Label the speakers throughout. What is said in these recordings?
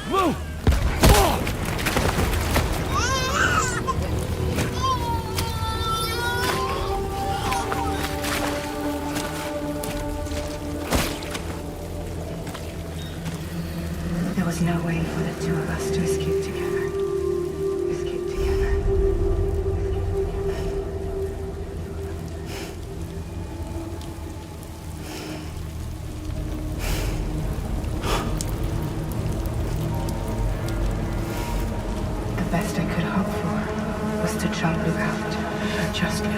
Speaker 1: Move!
Speaker 2: There was no way for the two of us to escape together. Escape together. The best I could hope for was to jump you out. Just you.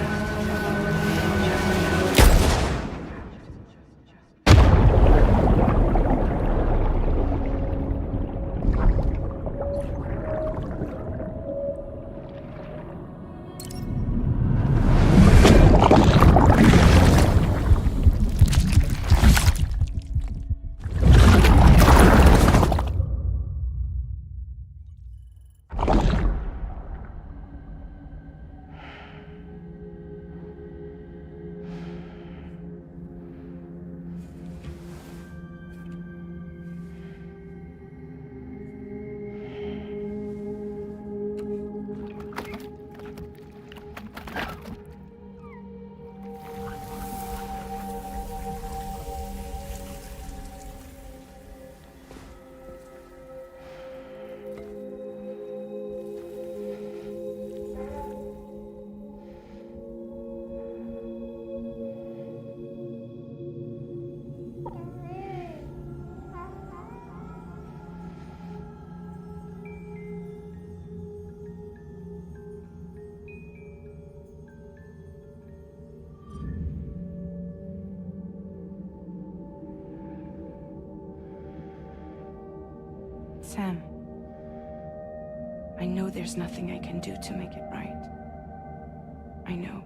Speaker 2: Sam, I know there's nothing I can do to make it right. I know.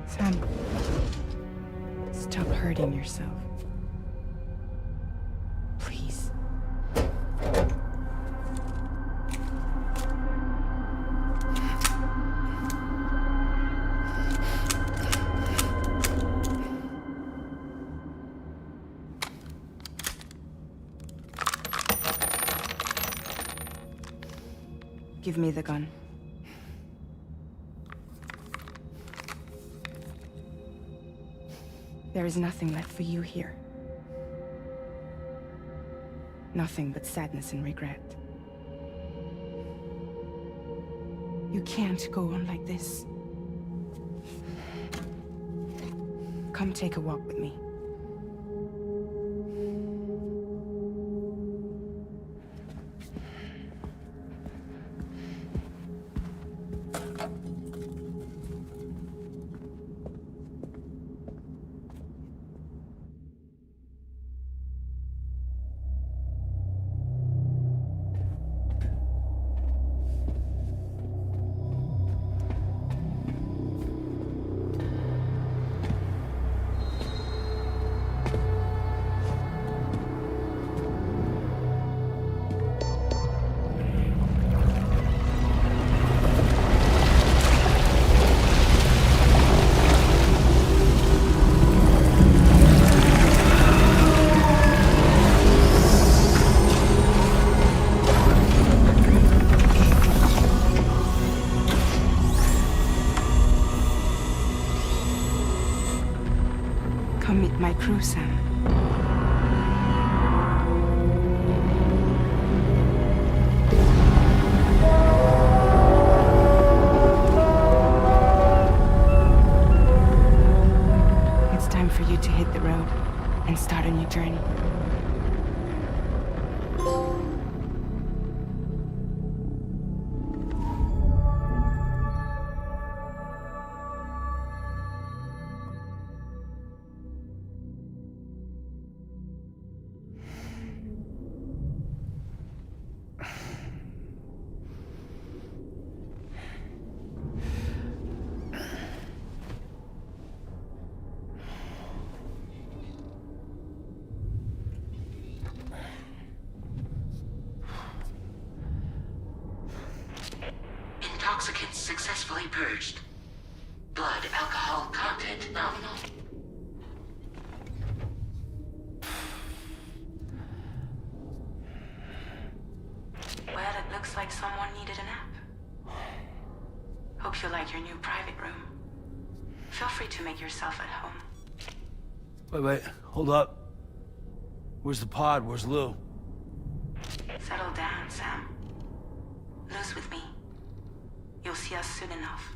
Speaker 2: Sam, stop hurting yourself. Please. Give me the gun. There is nothing left for you here. Nothing but sadness and regret. You can't go on like this. Come take a walk with me. Come meet my crew, Sam. It's time for you to hit the road and start a new journey.
Speaker 1: Toxicants successfully purged. Blood alcohol content nominal.
Speaker 2: Well, it looks like someone needed a nap. Hope you like your new private room. Feel free to make yourself at home.
Speaker 3: Wait, hold up. Where's the pod? Where's Lou?
Speaker 2: Settle down, Sam. Lou's with me. You'll see us soon enough.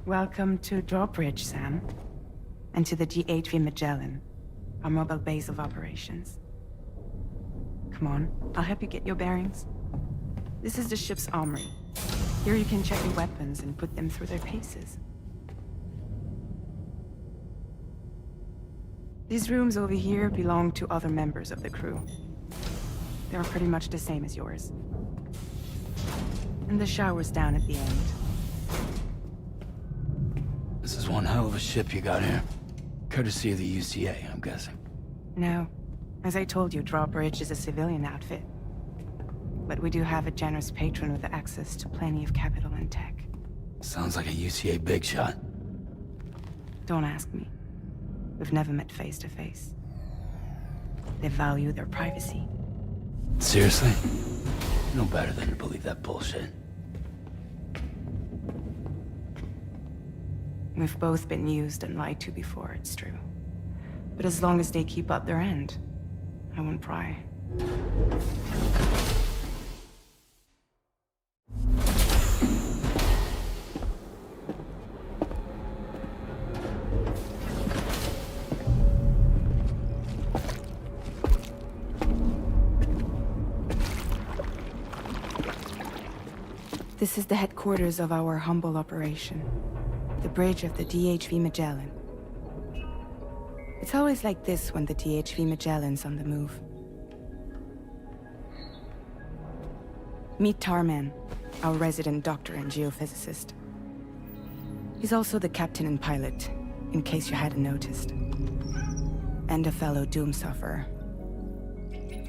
Speaker 2: Welcome to Drawbridge, Sam. And to the GHV Magellan, our mobile base of operations. Come on, I'll help you get your bearings. This is the ship's armory. Here you can check your weapons and put them through their paces. These rooms over here belong to other members of the crew. They're pretty much the same as yours. And the shower's down at the end.
Speaker 3: This is one hell of a ship you got here. Courtesy of the UCA, I'm guessing.
Speaker 2: No. As I told you, Drawbridge is a civilian outfit. But we do have a generous patron with access to plenty of capital and tech.
Speaker 3: Sounds like a UCA big shot.
Speaker 2: Don't ask me. We've never met face to face. They value their privacy.
Speaker 3: Seriously? No better than to believe that bullshit.
Speaker 2: We've both been used and lied to before, it's true. But as long as they keep up their end, I won't pry. This is the headquarters of our humble operation. The bridge of the DHV Magellan. It's always like this when the DHV Magellan's on the move. Meet Tarman, our resident doctor and geophysicist. He's also the captain and pilot, in case you hadn't noticed. And a fellow doom sufferer.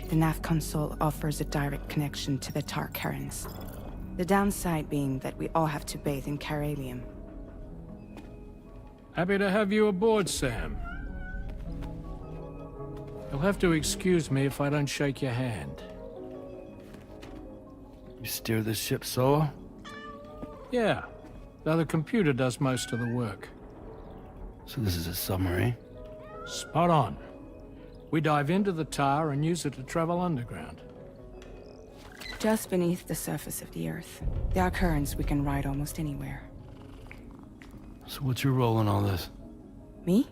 Speaker 2: The nav console offers a direct connection to the Tarkarans. The downside being that we all have to bathe in Caralium.
Speaker 4: Happy to have you aboard, Sam. You'll have to excuse me if I don't shake your hand.
Speaker 3: You steer this ship solo?
Speaker 4: Yeah, though the computer does most of the work.
Speaker 3: So this is a submarine?
Speaker 4: Spot on. We dive into the tar and use it to travel underground.
Speaker 2: Just beneath the surface of the Earth, there are currents we can ride almost anywhere.
Speaker 3: So what's your role in all this?
Speaker 2: Me?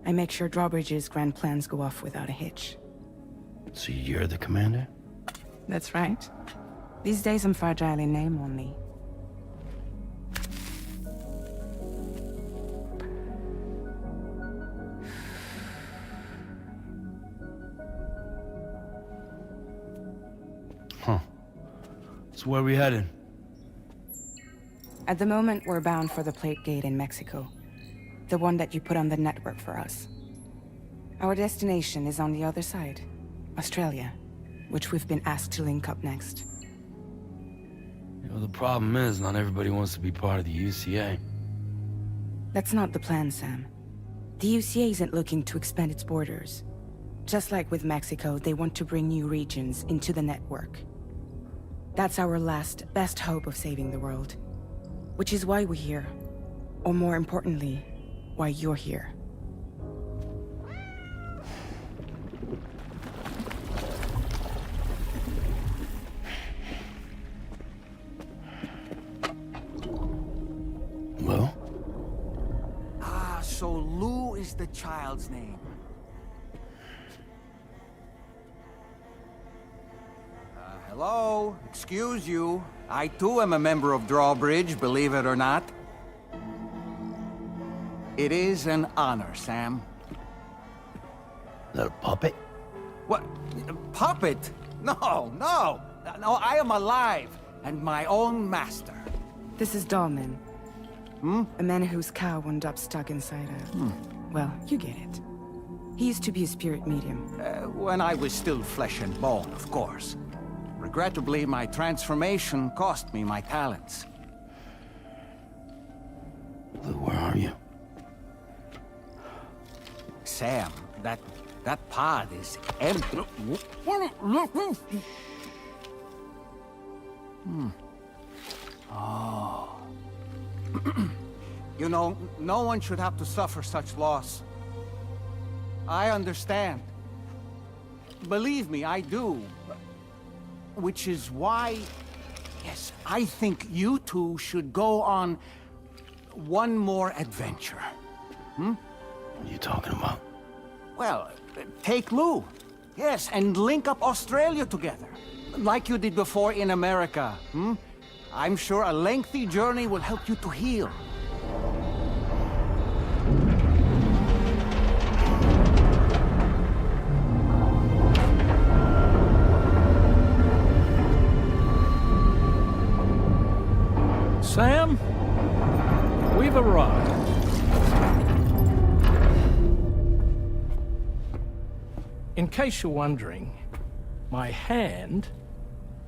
Speaker 2: I make sure Drawbridge's grand plans go off without a hitch.
Speaker 3: So you're the commander?
Speaker 2: That's right. These days I'm fragile in name only.
Speaker 3: Huh. So where are we headed?
Speaker 2: At the moment, we're bound for the Plate Gate in Mexico. The one that you put on the network for us. Our destination is on the other side, Australia, which we've been asked to link up next.
Speaker 3: You know, the problem is, not everybody wants to be part of the UCA.
Speaker 2: That's not the plan, Sam. The UCA isn't looking to expand its borders. Just like with Mexico, they want to bring new regions into the network. That's our last, best hope of saving the world. Which is why we're here. Or more importantly, why you're here.
Speaker 3: Lou?
Speaker 5: Ah, so Lou is the child's name. Hello? Excuse you. I too am a member of Drawbridge, believe it or not. It is an honor, Sam.
Speaker 3: Is that a puppet?
Speaker 5: What? A puppet? No, no! No, I am alive, and my own master.
Speaker 2: This is Dahlman. A man whose cow wound up stuck inside a... Well, you get it. He used to be a spirit medium.
Speaker 5: When I was still flesh and bone, of course. Regrettably, my transformation cost me my talents.
Speaker 3: Lou, where are you?
Speaker 5: Sam, that pod is empty. Oh. You know, no one should have to suffer such loss. I understand. Believe me, I do. Which is why, yes, I think you two should go on one more adventure.
Speaker 3: What are you talking about?
Speaker 5: Well, take Lou. Yes, and link up Australia together. Like you did before in America. I'm sure a lengthy journey will help you to heal.
Speaker 4: Sam, we've arrived. In case you're wondering, my hand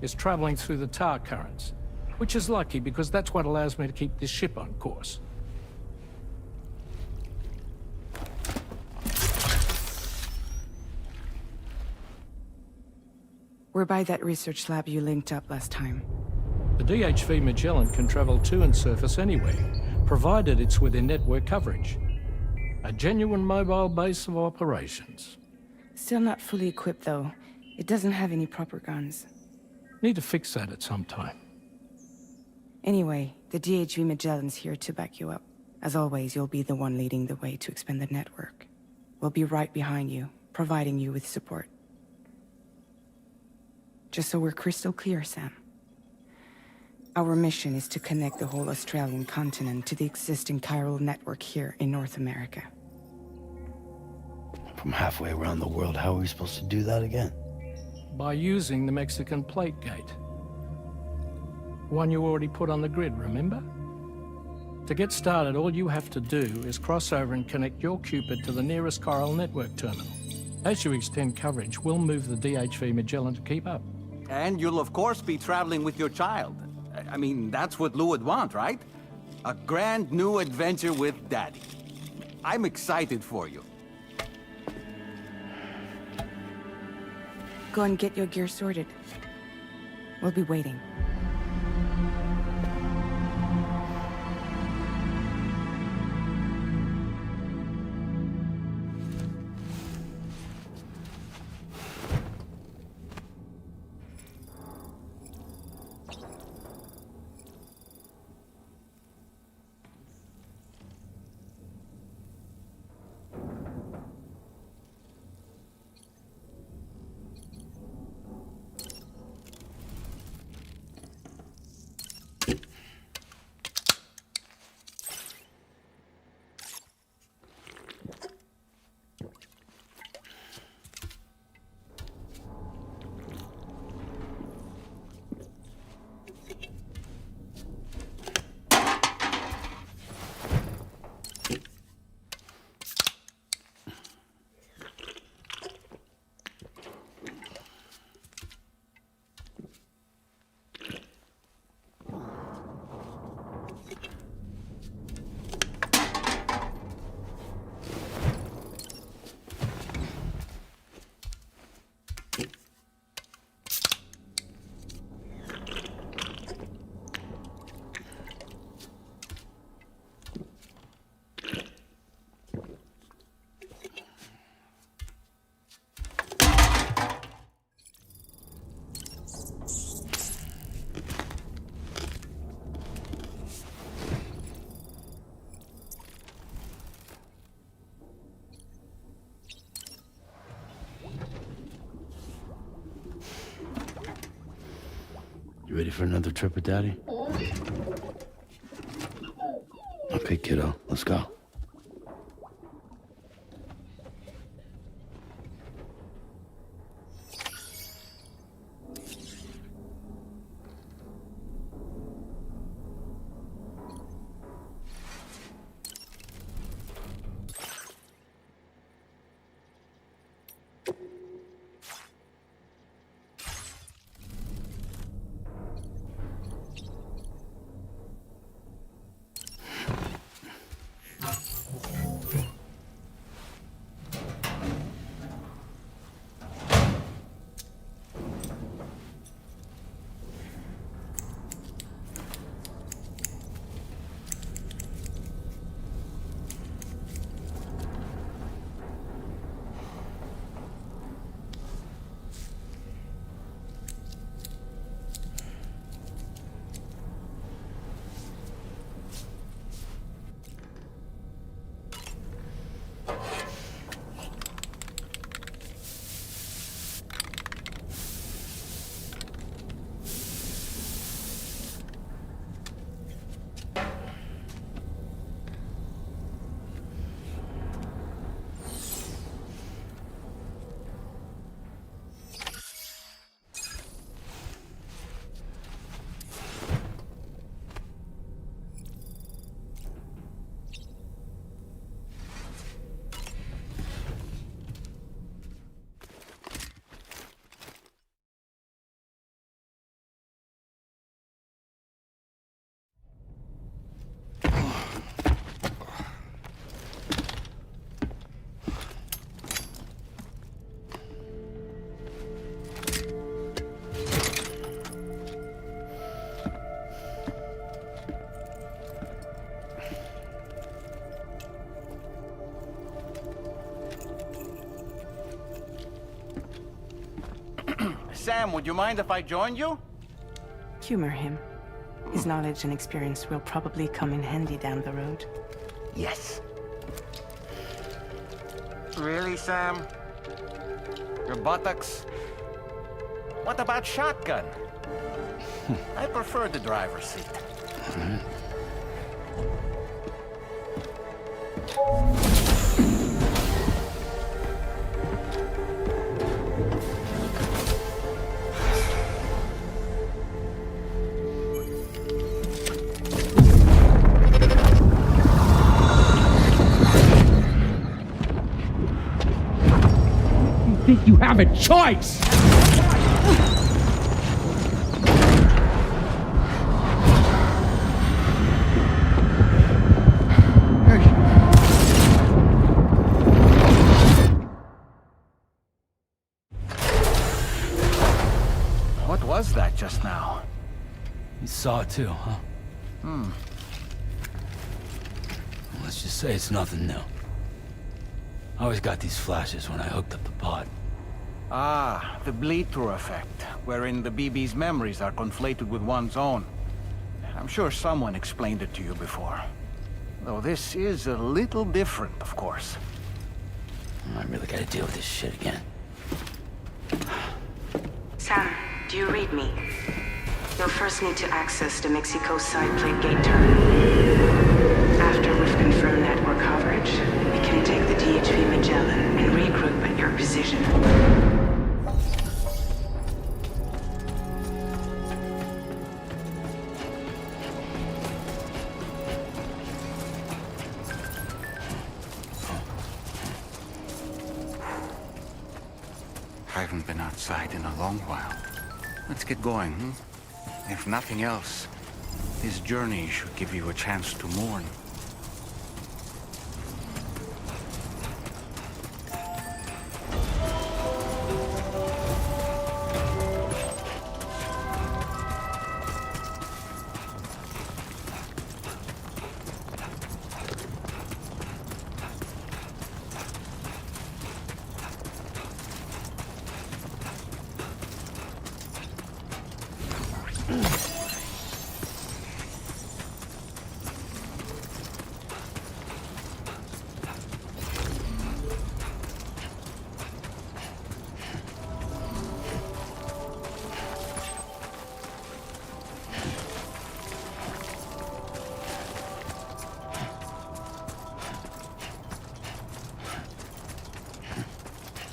Speaker 4: is traveling through the tar currents, which is lucky because that's what allows me to keep this ship on course.
Speaker 2: We're by that research lab you linked up last time.
Speaker 4: The DHV Magellan can travel to and surface anywhere, provided it's within network coverage. A genuine mobile base of operations.
Speaker 2: Still not fully equipped, though. It doesn't have any proper guns.
Speaker 4: Need to fix that at some time.
Speaker 2: Anyway, the DHV Magellan's here to back you up. As always, you'll be the one leading the way to expand the network. We'll be right behind you, providing you with support. Just so we're crystal clear, Sam. Our mission is to connect the whole Australian continent to the existing chiral network here in North America.
Speaker 3: From halfway around the world, how are we supposed to do that again?
Speaker 4: By using the Mexican plate gate. One you already put on the grid, remember? To get started, all you have to do is cross over and connect your Cupid to the nearest chiral network terminal. As you extend coverage, we'll move the DHV Magellan to keep up.
Speaker 5: And you'll of course be traveling with your child. I mean, that's what Lou would want, right? A grand new adventure with Daddy. I'm excited for you.
Speaker 2: Go and get your gear sorted. We'll be waiting.
Speaker 3: Ready for another trip with Daddy? Okay, kiddo, let's go.
Speaker 5: Sam, would you mind if I joined you?
Speaker 2: Humor him. His knowledge and experience will probably come in handy down the road.
Speaker 5: Yes. Really, Sam? Your buttocks? What about shotgun? I prefer the driver's seat.
Speaker 6: You have a choice!
Speaker 5: What was that just now?
Speaker 3: You saw it too, huh? Let's just say it's nothing new. I always got these flashes when I hooked up the pod.
Speaker 5: Ah, the bleed-through effect, wherein the BB's memories are conflated with one's own. I'm sure someone explained it to you before. Though this is a little different, of course.
Speaker 3: I really gotta deal with this shit again.
Speaker 2: Sam, do you read me? You'll first need to access the Mexico side plate gate terminal. After we've confirmed network coverage, we can take the DHV Magellan and regroup at your position.
Speaker 5: I haven't been outside in a long while. Let's get going, hmm? If nothing else, this journey should give you a chance to mourn.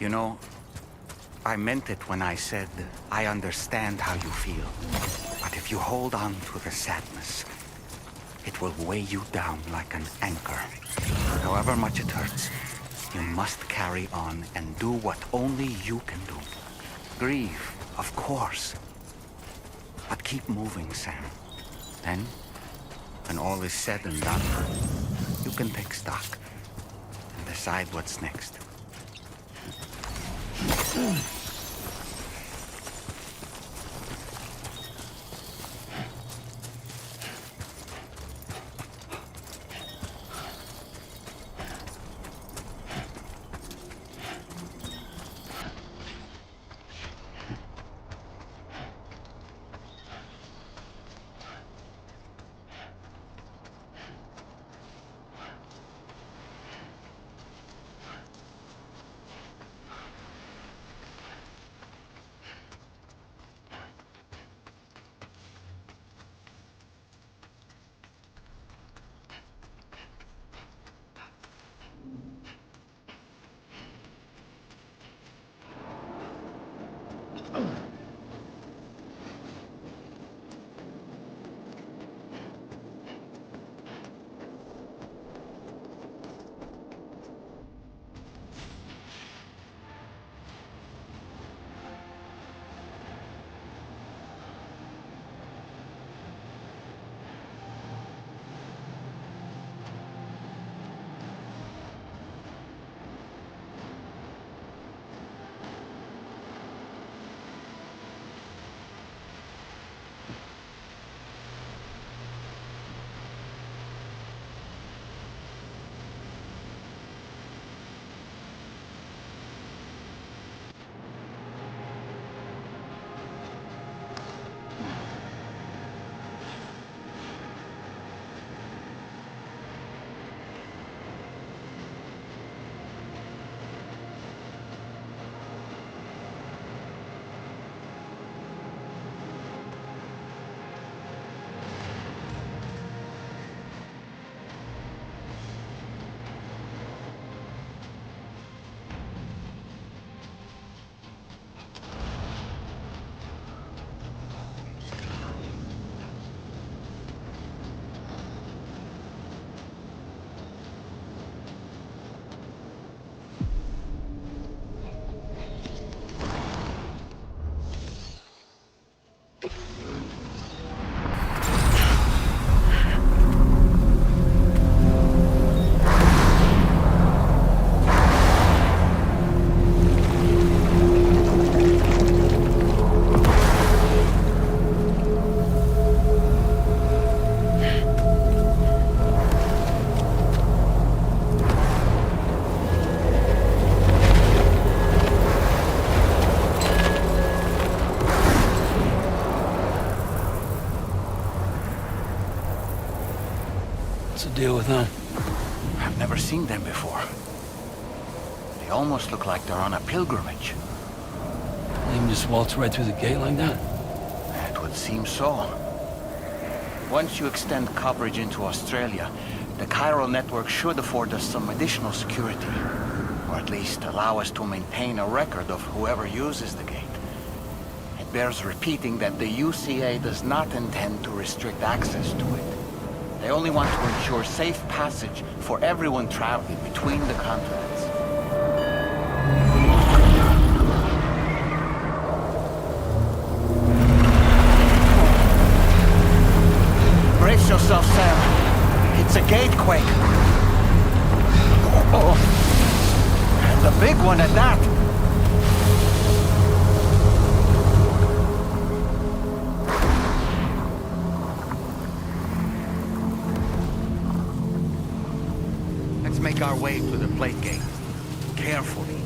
Speaker 5: You know, I meant it when I said I understand how you feel. But if you hold on to the sadness, it will weigh you down like an anchor. However much it hurts, you must carry on and do what only you can do. Grieve, of course. But keep moving, Sam. Then, when all is said and done, you can take stock and decide what's next.
Speaker 3: Deal with them.
Speaker 5: I've never seen them before. They almost look like they're on a pilgrimage.
Speaker 3: They can just waltz right through the gate like that?
Speaker 5: It would seem so. Once you extend coverage into Australia, the chiral network should afford us some additional security. Or at least allow us to maintain a record of whoever uses the gate. It bears repeating that the UCA does not intend to restrict access to it. They only want to ensure safe passage for everyone traveling between the continents. Brace yourself, Sam. It's a gatequake. Oh, and a big one at that. Make our way to the plate gate. Carefully.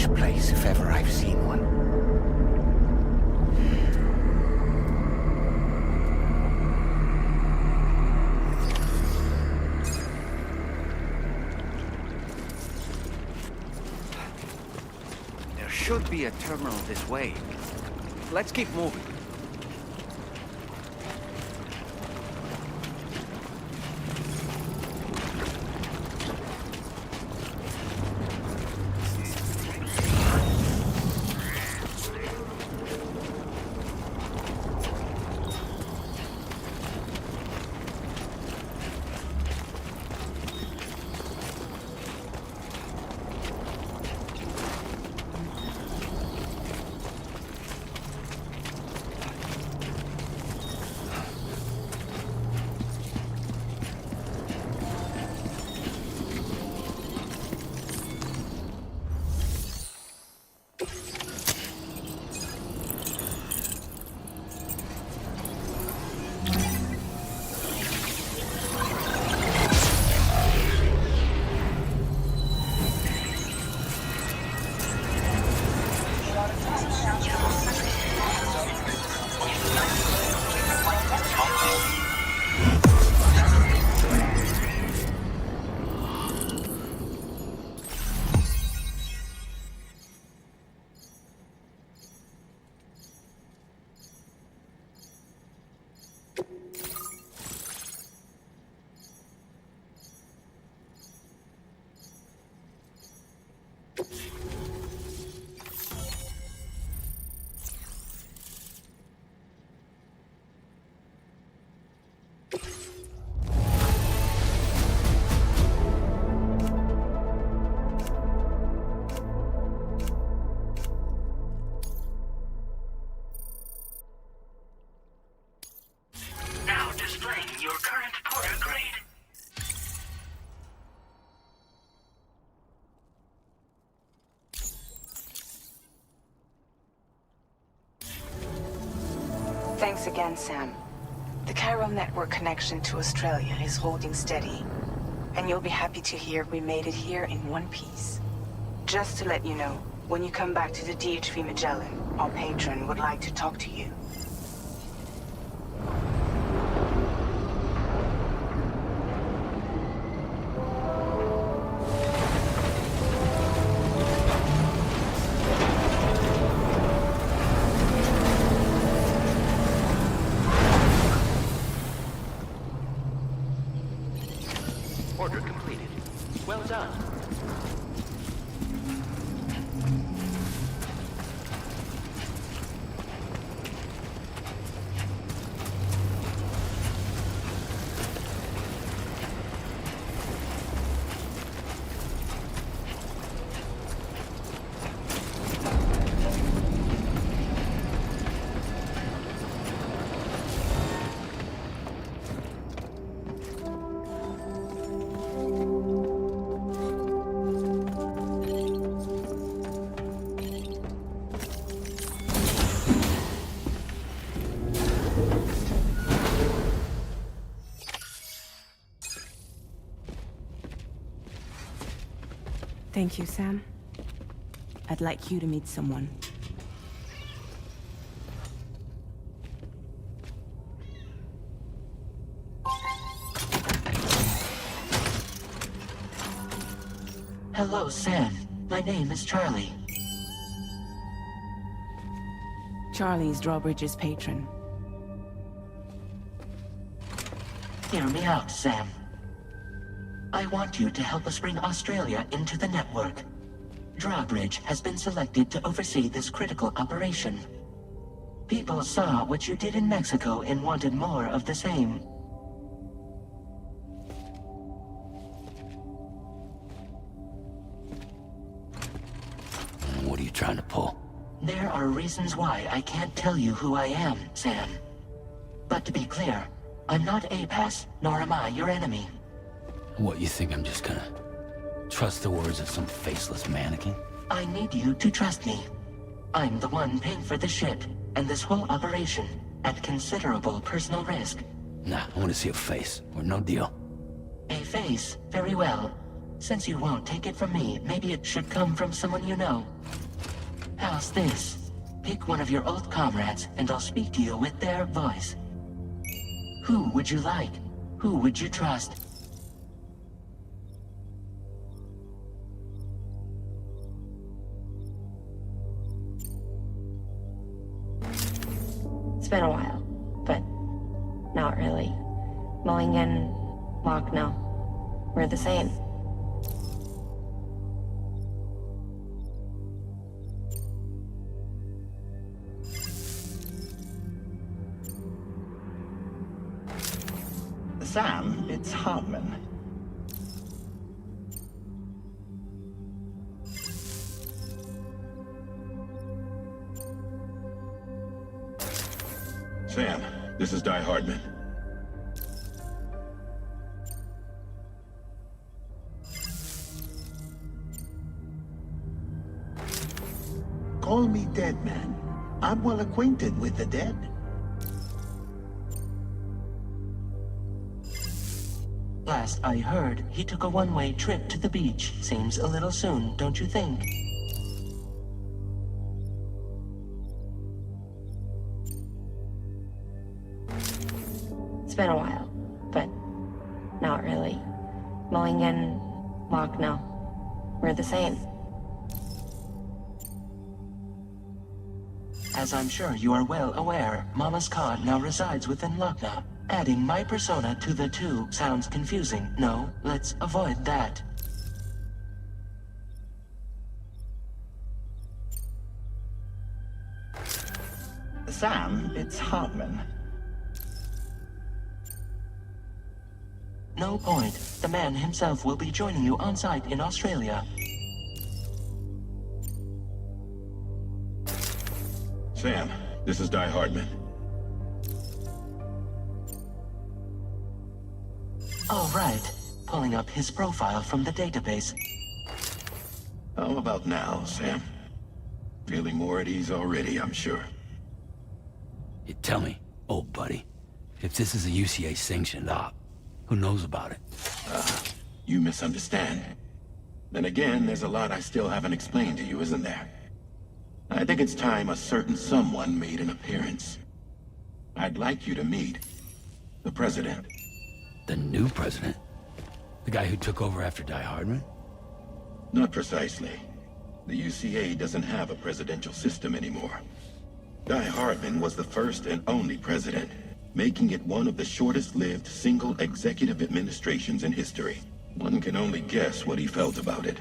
Speaker 5: strange place if ever I've seen one. There should be a terminal this way. Let's keep moving.
Speaker 1: Now displaying your current porter grade.
Speaker 2: Thanks again, Sam. The chiral network connection to Australia is holding steady. And you'll be happy to hear we made it here in one piece. Just to let you know, when you come back to the DHV Magellan, our patron would like to talk to you.
Speaker 1: Order completed. Well done.
Speaker 2: Thank you, Sam. I'd like you to meet someone.
Speaker 7: Hello, Sam. My name is Charlie.
Speaker 2: Charlie's Drawbridge's patron.
Speaker 7: Hear me out, Sam. I want you to help us bring Australia into the network. Drawbridge has been selected to oversee this critical operation. People saw what you did in Mexico and wanted more of the same.
Speaker 3: What are you trying to pull?
Speaker 7: There are reasons why I can't tell you who I am, Sam. But to be clear, I'm not APAS, nor am I your enemy.
Speaker 3: What, you think I'm just gonna trust the words of some faceless mannequin?
Speaker 7: I need you to trust me. I'm the one paying for the ship and this whole operation at considerable personal risk.
Speaker 3: Nah, I want to see a face, or no deal.
Speaker 7: A face, very well. Since you won't take it from me, maybe it should come from someone you know. How's this? Pick one of your old comrades, and I'll speak to you with their voice. Who would you like? Who would you trust?
Speaker 8: It's been a while, but not really. Mulligan, Locke, no. We're the same.
Speaker 9: Sam, it's Hartman.
Speaker 10: Sam, this is Di Hardman.
Speaker 9: Call me Dead Man. I'm well acquainted with the dead.
Speaker 7: Last I heard, he took a one-way trip to the beach. Seems a little soon, don't you think?
Speaker 8: It's been a while, but not really. Mulligan, Locke, no. We're the same.
Speaker 7: As I'm sure you are well aware, Mama's Cod now resides within Lochna. Adding my persona to the two sounds confusing. No, let's avoid that.
Speaker 9: Sam, it's Hartman.
Speaker 7: No point. The man himself will be joining you on site in Australia.
Speaker 10: Sam, this is Di Hardman.
Speaker 7: All right. Pulling up his profile from the database.
Speaker 10: How about now, Sam? Feeling more at ease already, I'm sure.
Speaker 3: You tell me, old buddy, if this is a UCA sanctioned op, who knows about it?
Speaker 10: You misunderstand. Then again, there's a lot I still haven't explained to you, isn't there? I think it's time a certain someone made an appearance. I'd like you to meet the President.
Speaker 3: The new president? The guy who took over after Di Hardman?
Speaker 10: Not precisely. The UCA doesn't have a presidential system anymore. Di Hardman was the first and only president, making it one of the shortest-lived single executive administrations in history. One can only guess what he felt about it.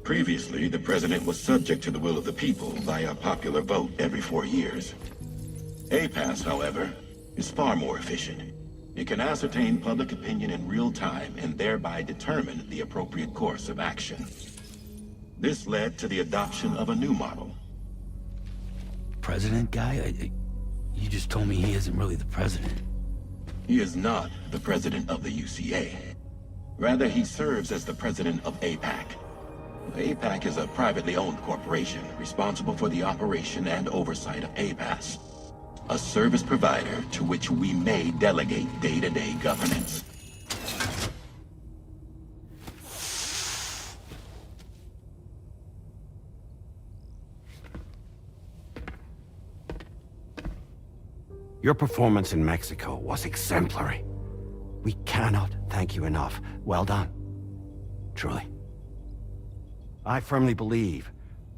Speaker 10: Previously, the president was subject to the will of the people via popular vote every 4 years. APAS, however, is far more efficient. It can ascertain public opinion in real time and thereby determine the appropriate course of action. This led to the adoption of a new model.
Speaker 3: President guy? You just told me he isn't really the president.
Speaker 10: He is not the president of the UCA. Rather, he serves as the president of APAC. APAC is a privately owned corporation responsible for the operation and oversight of APAS, a service provider to which we may delegate day-to-day governance.
Speaker 11: Your performance in Mexico was exemplary. We cannot thank you enough. Well done. Truly. I firmly believe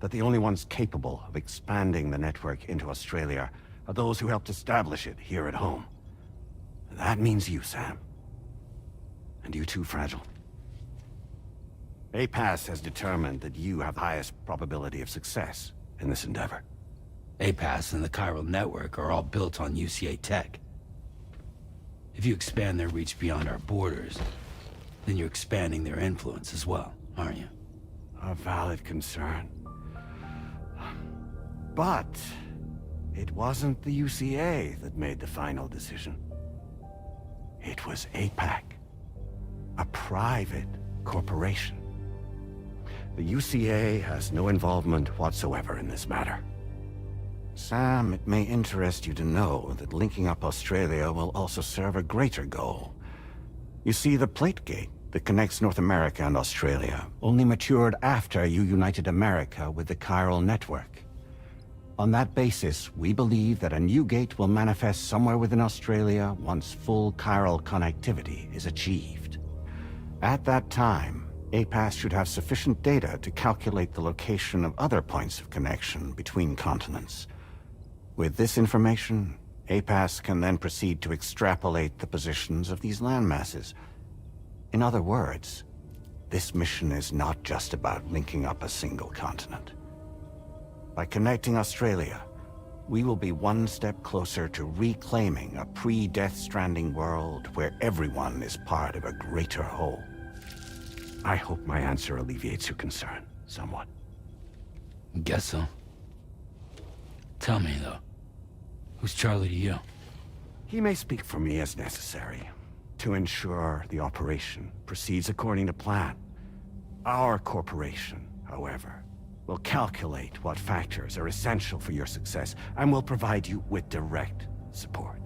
Speaker 11: that the only ones capable of expanding the network into Australia are those who helped establish it here at home. That means you, Sam. And you too, Fragile. APAS has determined that you have the highest probability of success in this endeavor.
Speaker 3: APAS and the chiral network are all built on UCA tech. If you expand their reach beyond our borders, then you're expanding their influence as well, aren't you?
Speaker 11: A valid concern. But it wasn't the UCA that made the final decision. It was APAC, a private corporation. The UCA has no involvement whatsoever in this matter. Sam, it may interest you to know that linking up Australia will also serve a greater goal. You see, the Plategate that connects North America and Australia only matured after you united America with the chiral network. On that basis, we believe that a new gate will manifest somewhere within Australia once full chiral connectivity is achieved. At that time, APAS should have sufficient data to calculate the location of other points of connection between continents. With this information, APAS can then proceed to extrapolate the positions of these landmasses. In other words, this mission is not just about linking up a single continent. By connecting Australia, we will be one step closer to reclaiming a pre-Death Stranding world where everyone is part of a greater whole. I hope my answer alleviates your concern somewhat.
Speaker 3: Guess so. Tell me, though, who's Charlie to you?
Speaker 11: He may speak for me as necessary, to ensure the operation proceeds according to plan. Our corporation, however, will calculate what factors are essential for your success, and will provide you with direct support.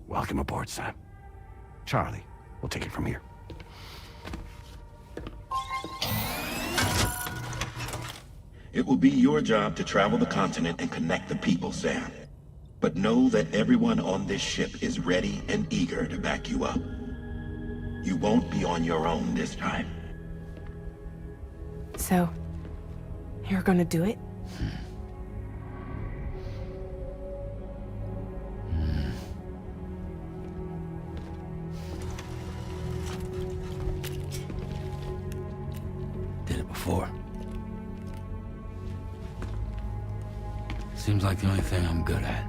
Speaker 11: Welcome aboard, Sam. Charlie, we'll take it from here.
Speaker 10: It will be your job to travel the continent and connect the people, Sam. But know that everyone on this ship is ready and eager to back you up. You won't be on your own this time.
Speaker 2: So, you're gonna do it?
Speaker 3: Did it before. Seems like the only thing I'm good at.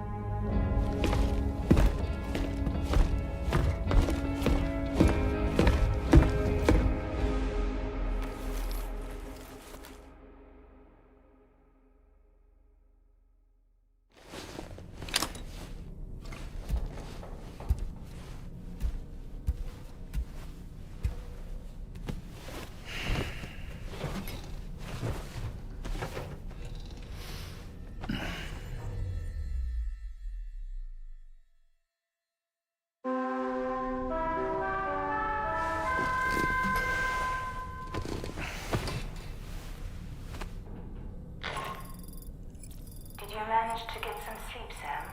Speaker 12: To get some sleep, Sam.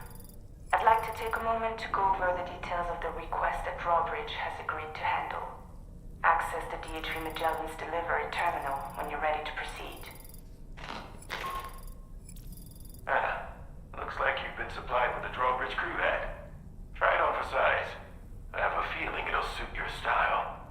Speaker 12: I'd like to take a moment to go over the details of the request that Drawbridge has agreed to handle. Access the D.H. Magellan's delivery terminal when you're ready to proceed.
Speaker 13: Looks like you've been supplied with the Drawbridge crew hat. Try it on for size. I have a feeling it'll suit your style.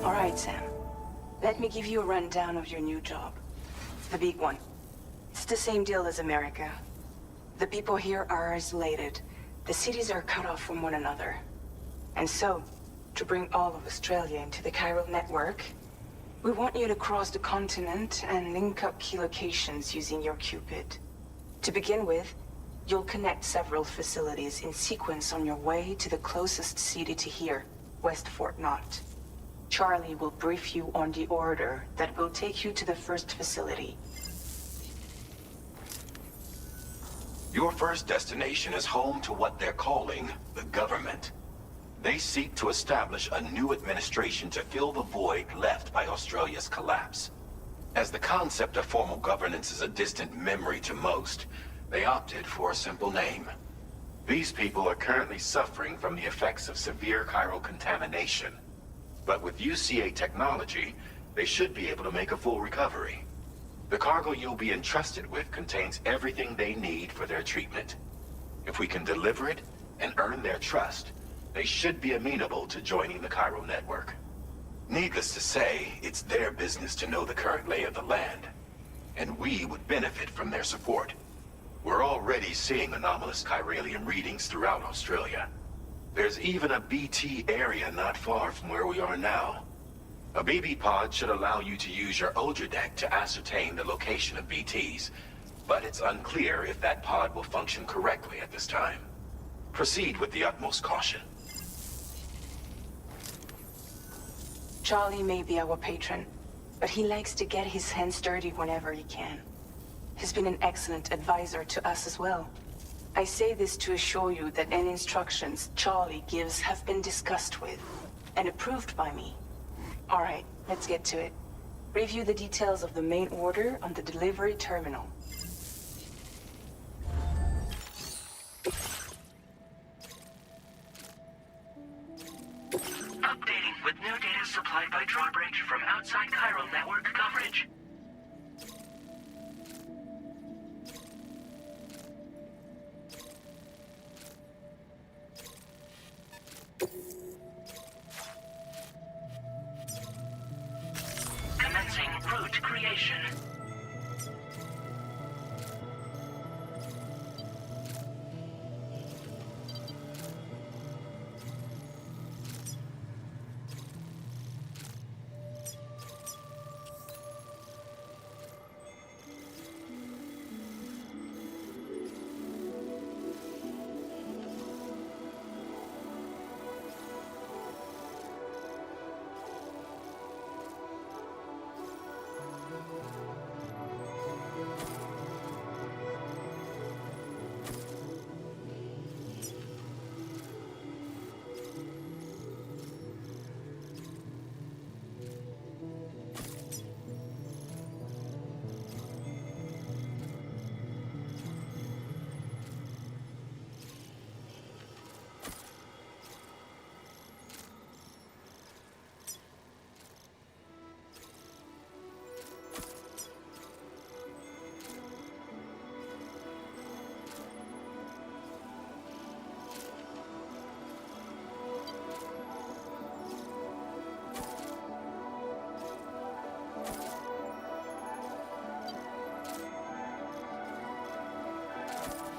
Speaker 2: All right, Sam. Let me give you a rundown of your new job. The big one. It's the same deal as America. The people here are isolated. The cities are cut off from one another. And so, to bring all of Australia into the chiral network, we want you to cross the continent and link up key locations using your Cupid. To begin with, you'll connect several facilities in sequence on your way to the closest city to here, West Fort Knott. Charlie will brief you on the order that will take you to the first facility.
Speaker 10: Your first destination is home to what they're calling the government. They seek to establish a new administration to fill the void left by Australia's collapse. As the concept of formal governance is a distant memory to most, they opted for a simple name. These people are currently suffering from the effects of severe chiral contamination. But with UCA technology, they should be able to make a full recovery. The cargo you'll be entrusted with contains everything they need for their treatment. If we can deliver it and earn their trust, they should be amenable to joining the chiral network. Needless to say, it's their business to know the current lay of the land, and we would benefit from their support. We're already seeing anomalous chiralium readings throughout Australia. There's even a BT area not far from where we are now. A BB pod should allow you to use your Ultradeck to ascertain the location of BTs, but it's unclear if that pod will function correctly at this time. Proceed with the utmost caution.
Speaker 2: Charlie may be our patron, but he likes to get his hands dirty whenever he can. He's been an excellent advisor to us as well. I say this to assure you that any instructions Charlie gives have been discussed with and approved by me. All right, let's get to it. Review the details of the main order on the delivery terminal.
Speaker 1: Updating with new data supplied by Drawbridge from outside chiral network coverage. Commencing route creation.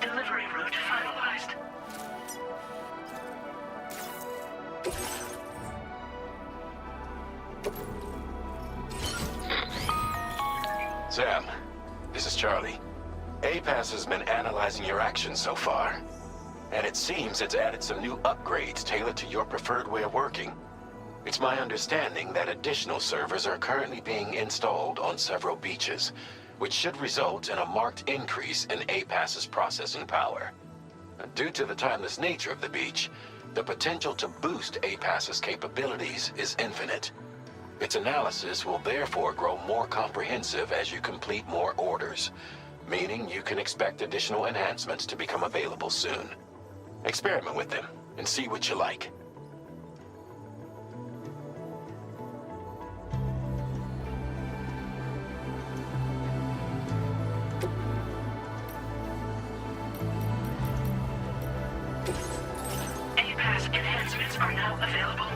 Speaker 1: Delivery route finalized.
Speaker 10: Sam, this is Charlie. APAS has been analyzing your actions so far, and it seems it's added some new upgrades tailored to your preferred way of working. It's my understanding that additional servers are currently being installed on several beaches, which should result in a marked increase in APAS's processing power. Due to the timeless nature of the beach, the potential to boost APAS's capabilities is infinite. Its analysis will therefore grow more comprehensive as you complete more orders, meaning you can expect additional enhancements to become available soon. Experiment with them and see what you like.
Speaker 1: APAS enhancements are now available.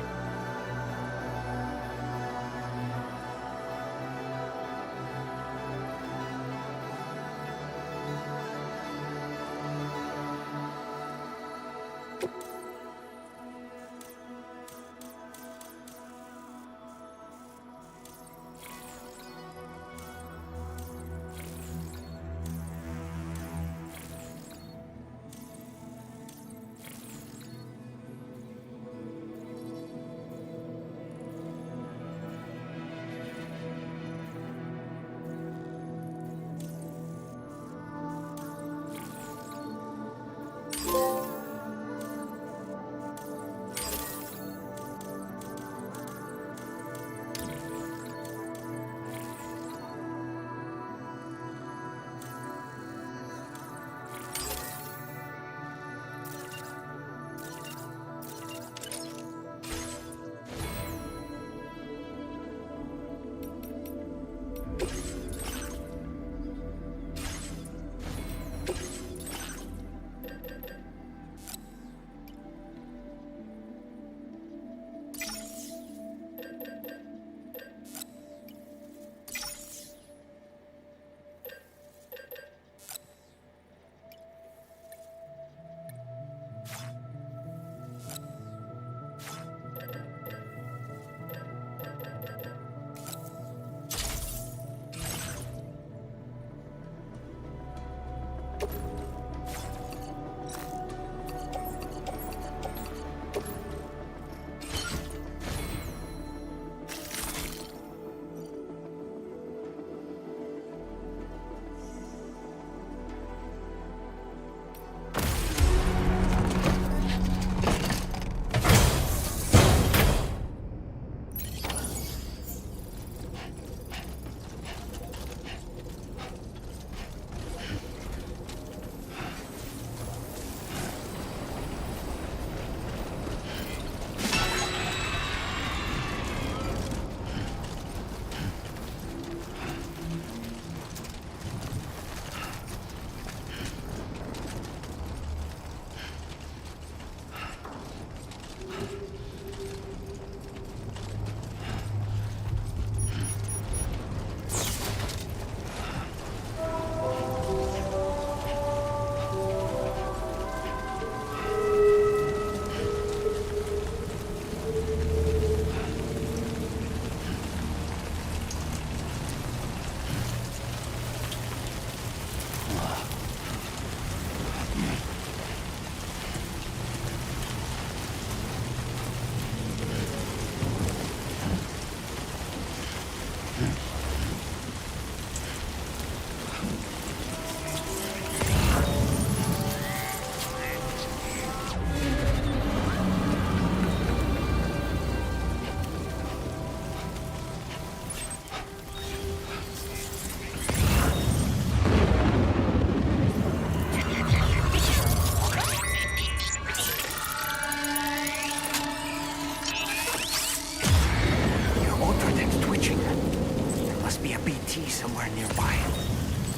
Speaker 5: anywhere nearby.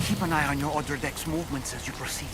Speaker 5: Keep an eye on your other deck's movements as you proceed.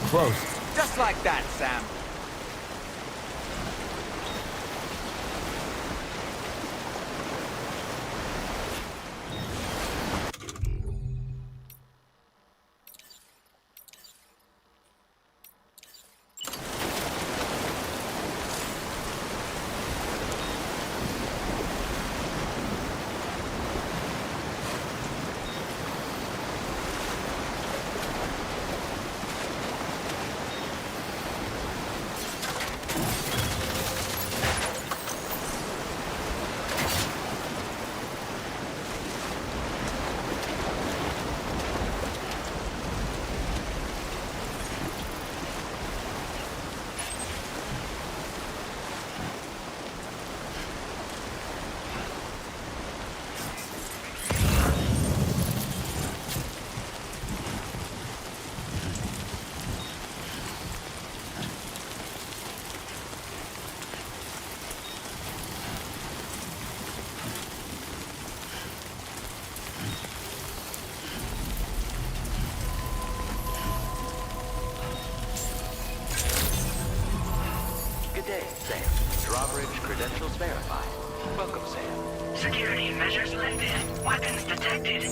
Speaker 5: close. Just like that, Sam.
Speaker 1: Good day, Sam. Drawbridge credentials verified. Welcome, Sam. Security measures lifted. Weapons detected.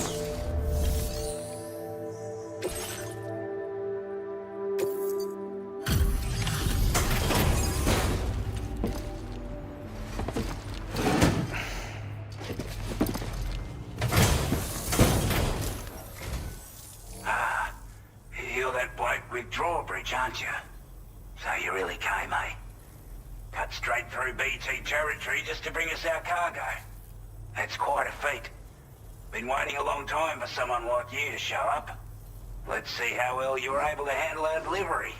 Speaker 11: You're that bloke with Drawbridge, aren't you? So you really came, eh? Cut straight through BT territory just to bring us our cargo. That's quite a feat. Been waiting a long time for someone like you to show up. Let's see how well you were able to handle our delivery.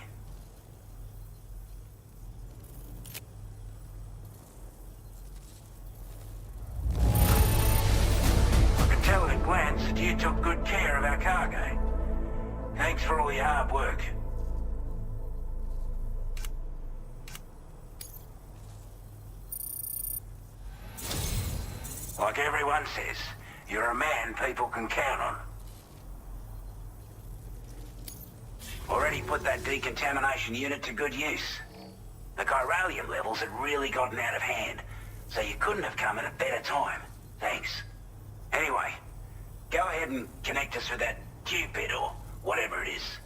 Speaker 11: I could tell at a glance that you took good care of our cargo. Thanks for all your hard work. Like everyone says, you're a man people can count on. Already put that decontamination unit to good use. The chiralium levels had really gotten out of hand, so you couldn't have come at a better time. Thanks. Anyway, go ahead and connect us with that Cupid or whatever it is.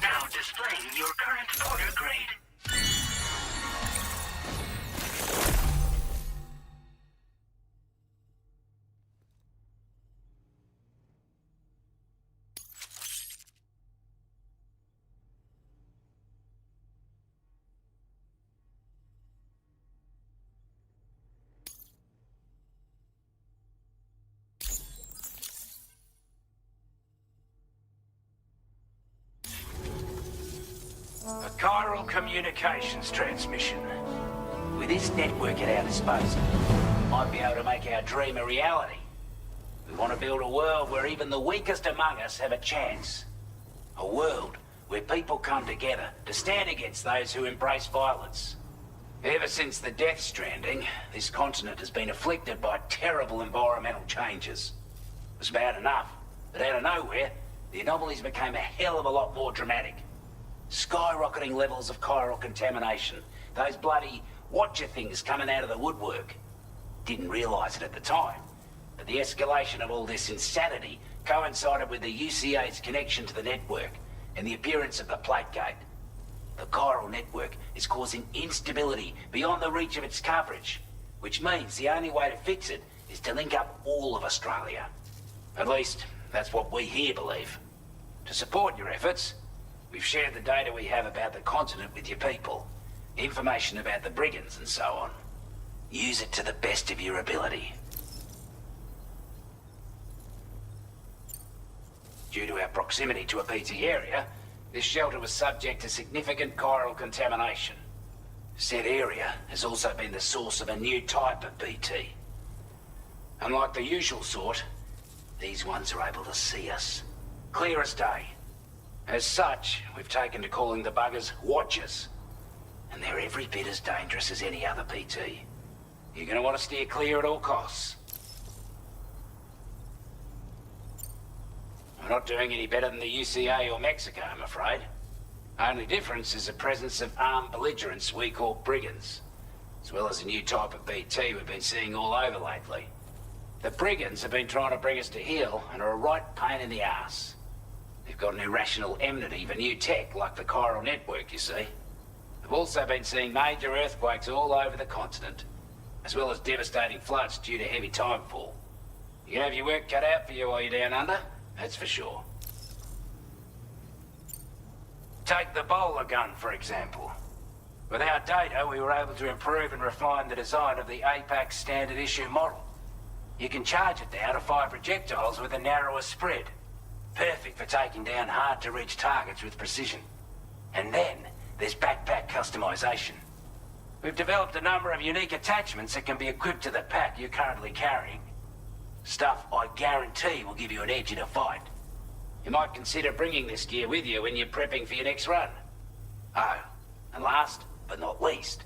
Speaker 1: Now displaying your current order grade.
Speaker 3: A chiral communications transmission. With this network at our disposal, we might be able to make our dream a reality. We want to build a world where even the weakest among us have a chance. A world where people come together to stand against those who embrace violence. Ever since the death stranding, this continent has been afflicted by terrible environmental changes. It was bad enough, but out of nowhere, the anomalies became a hell of a lot more dramatic. Skyrocketing levels of chiral contamination. Those bloody watcher things coming out of the woodwork. Didn't realize it at the time, but the escalation of all this insanity coincided with the UCA's connection to the network and the appearance of the plate gate. The chiral network is causing instability beyond the reach of its coverage, which means the only way to fix it is to link up all of Australia. At least, that's what we here believe. To support your efforts, we've shared the data we have about the continent with your people, information about the brigands and so on. Use it to the best of your ability. Due to our proximity to a PT area, this shelter was subject to significant chiral contamination. Said area has also been the source of a new type of BT. Unlike the usual sort, these ones are able to see us. Clear as day. As such, we've taken to calling the buggers Watchers. And they're every bit as dangerous as any other PT. You're gonna want to steer clear at all costs. We're not doing any better than the UCA or Mexico, I'm afraid. Only difference is the presence of armed belligerents we call brigands, as well as a new type of BT we've been seeing all over lately. The brigands have been trying to bring us to heel and are a right pain in the ass. They've got an irrational enmity for new tech like the chiral network, you see. We've also been seeing major earthquakes all over the continent, as well as devastating floods due to heavy timefall. You have your work cut out for you while you're down under. That's for sure. Take the bowler gun, for example. With our data, we were able to improve and refine the design of the APAC standard issue model. You can charge it now to fire projectiles with a narrower spread. Perfect for taking down hard-to-reach targets with precision. And then, there's backpack customization. We've developed a number of unique attachments that can be equipped to the pack you're currently carrying. Stuff I guarantee will give you an edge in a fight. You might consider bringing this gear with you when you're prepping for your next run. Oh, and last but not least,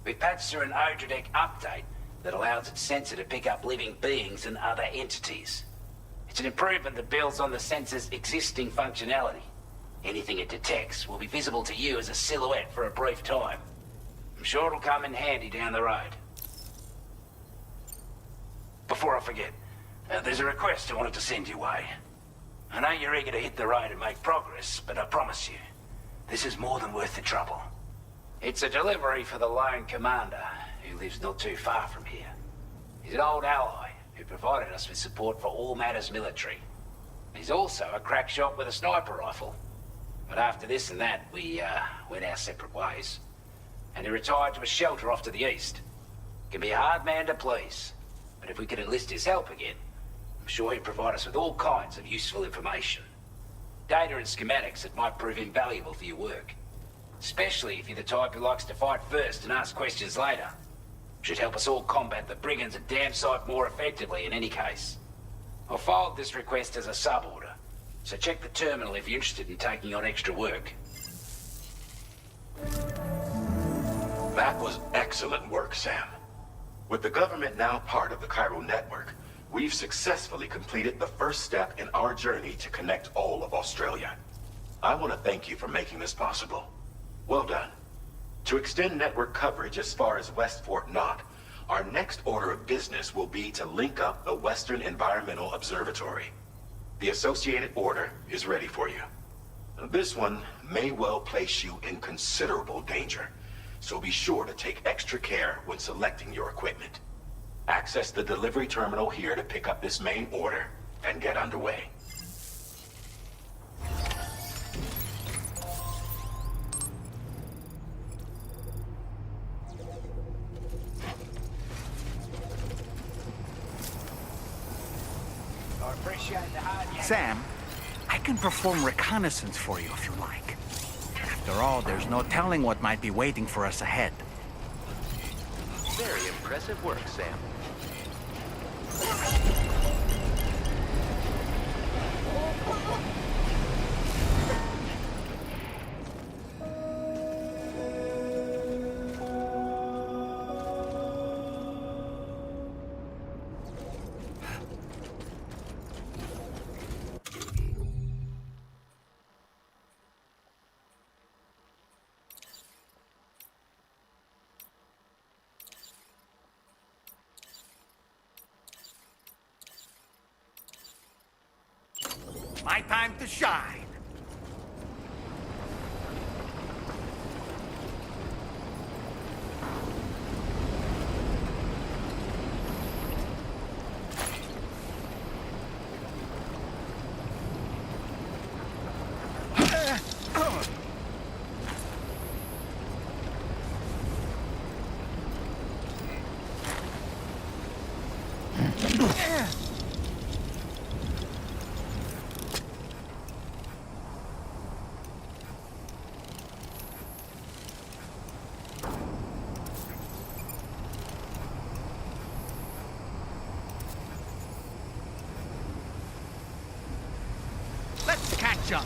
Speaker 3: we patched through an Odradek update that allows its sensor to pick up living beings and other entities. It's an improvement that builds on the sensor's existing functionality. Anything it detects will be visible to you as a silhouette for a brief time. I'm sure it'll come in handy down the road. Before I forget, there's a request I wanted to send your way. I know you're eager to hit the road and make progress, but I promise you, this is more than worth the trouble. It's a delivery for the lone commander, who lives not too far from here. He's an old ally who provided us with support for all matters military. He's also a crack shot with a sniper rifle. But after this and that, we went our separate ways. And he retired to a shelter off to the east. Can be a hard man to please, but if we could enlist his help again, I'm sure he'd provide us with all kinds of useful information. Data and schematics that might prove invaluable for your work. Especially if you're the type who likes to fight first and ask questions later. Should help us all combat the brigands a damn sight more effectively in any case. I'll forward this request as a sub-order, so check the terminal if you're interested in taking on extra work.
Speaker 13: That was excellent work, Sam. With the government now part of the chiral network, we've successfully completed the first step in our journey to connect all of Australia. I want to thank you for making this possible. Well done. To extend network coverage as far as West Fort Knott, our next order of business will be to link up the Western Environmental Observatory. The associated order is ready for you. This one may well place you in considerable danger, so be sure to take extra care when selecting your equipment. Access the delivery terminal here to pick up this main order and get underway.
Speaker 5: Sam, I can perform reconnaissance for you if you like. After all, there's no telling what might be waiting for us ahead.
Speaker 1: Very impressive work, Sam.
Speaker 5: my time to shine. Let's catch up.